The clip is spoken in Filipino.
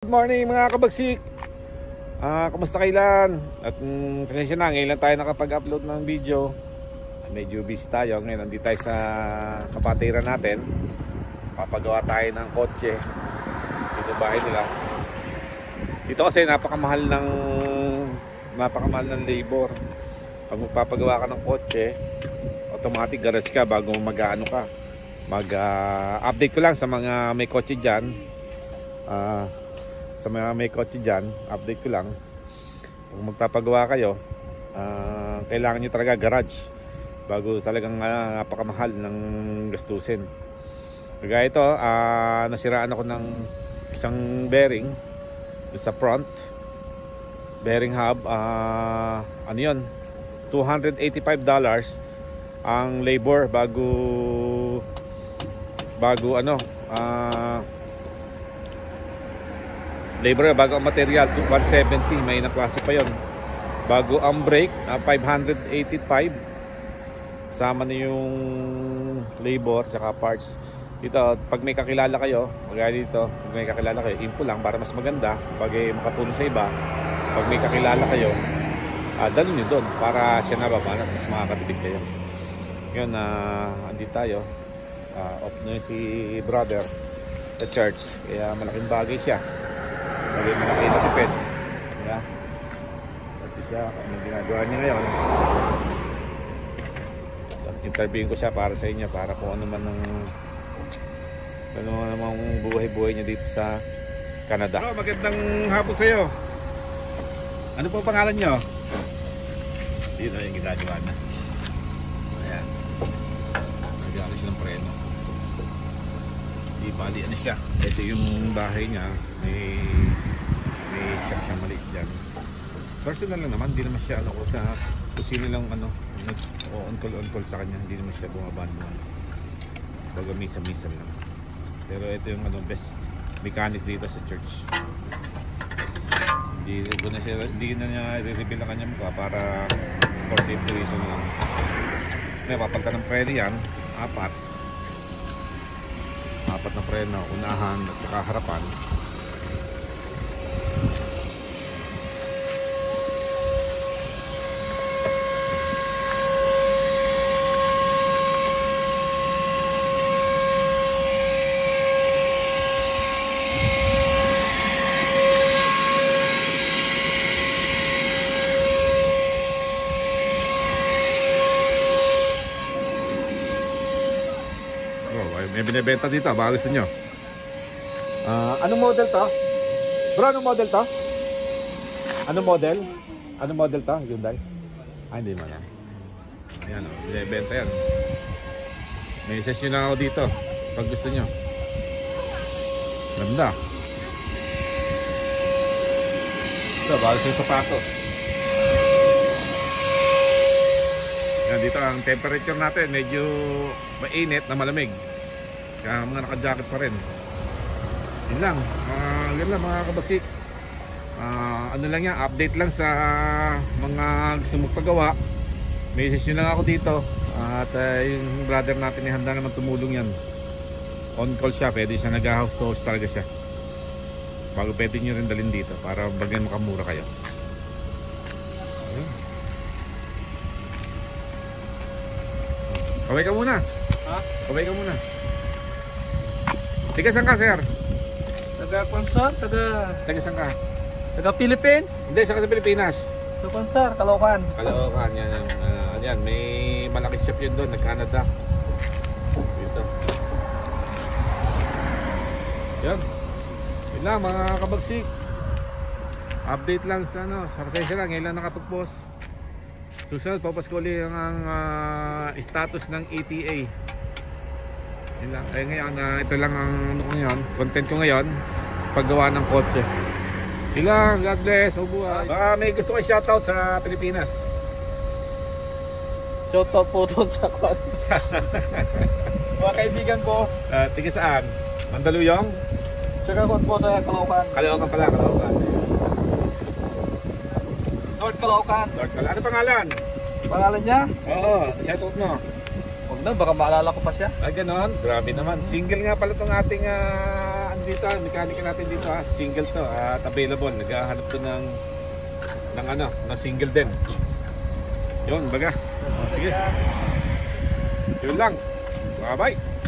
Good morning mga kabagsik. Kumusta kailan? At pasensya na, ngayon lang tayo nakapag-upload ng video. Medyo busy tayo. Ngayon nandito tayo sa kapatiran natin. Papagawa tayo ng kotse dito bahay nila. Dito kasi napakamahal ng labor. Pag magpapagawa ka ng kotse, automatic garage ka bago mag-ano ka. Mag-update ko lang sa mga may kotse dyan. Sa mga may kotse dyan, update ko lang. Kung magpapagawa kayo, kailangan nyo talaga garage bago talagang napakamahal ng gastusin. Kaya ito, nasiraan ako ng isang bearing sa front bearing hub. Ano yun, $285 ang labor bago labor bago ang material. 170, may na klase pa yon. Bago ang brake, 585 sama na yung labor saka parts. Dito pag may kakilala kayo, magaya dito, pag may kakilala kayo, info lang para mas maganda pag makatulong sa iba. Pag may kakilala kayo, dalhin nyo doon para siya nababanat, mas makakatipid kayo. Yun, andito tayo. Off na si brother sa church, kaya malaking bagay siya. Malaki na tipid. Yeah. At siya, anong ginagawa niya ngayon, interviewin ko siya para sa inyo, para kung ano man namang buhay-buhay niya dito sa Canada. Hello, magandang hapon sa iyo. Ano po pangalan niyo? Dito yung ginagawa na. Ayan. Nag-aalis siya ng preno. Di bali ano siya. Ito yung bahay niya. May siya maliit dyan. Personal lang naman. Hindi naman siya sa kusina lang on call sa kanya. Hindi naman siya bumaban-buman. Baga misa-misa lang. Pero ito yung best mechanic dito sa church. Hindi na niya i-reveal ang kanyang mukha para for safety reason lang. Papalitan ng preno yan. Apat na preno, unahan at saka harapan. May binibenta dito, baka gusto nyo. Anong model to? Bro, anong model to? Anong model to? Hyundai? Hindi man yan. Ayan o, binibenta yan. May session na ako dito pag gusto nyo. Ganda. Ito, baka gusto yung sapatos. Yan, dito ang temperature natin, medyo mainit na malamig. Kaya mga naka-jacket pa rin. Yun lang. Yun lang mga kabagsik. Ano lang yan, update lang sa mga gusto magpagawa. May session lang ako dito. At yung brother natin ay handa naman tumulong yan. On call siya, pwede siya nag-house to house talaga siya. Bago pwede nyo rin dalhin dito para bagyan makamura kayo. Kaway ka muna. Ha? Kaway ka muna. Taga saan ka, sir? Taga Konsar, Taga saan ka? taga Philippines. Hindi, saan ka sa Pilipinas? Sa Konsar, Caloocan. Caloocan, yan. May malaking shop yun doon, nag-Canada. Dito. Yan. Yun lang mga kabagsik. Update lang sa pasensya lang, ngayon lang nakapag-post. Susunod, papas ko ulit ang status ng ETA. Yun lang. Ngayon, ito lang ang content ko ngayon, paggawa ng kotse. Yun lang, God bless, mabuhay. Baka may gusto kayo shoutout sa Pilipinas. Shoutout po doon sa Kwanza. Mga kaibigan ko. Tiga saan? Mandaluyong? Tsaka ko po sa Caloocan. Caloocan pala, Caloocan. North Caloocan. Lord Caloocan. Ano pangalan? Pangalan niya? Oo, shoutout mo. Huwag No, baka maalala ko pa siya. Ah, ganon. Grabe naman. Single nga pala itong ating andito, mekanika natin dito ha. Single to at available. Naghahanap to ng single din. Yun, baga. Sige. Yun lang. Bye-bye.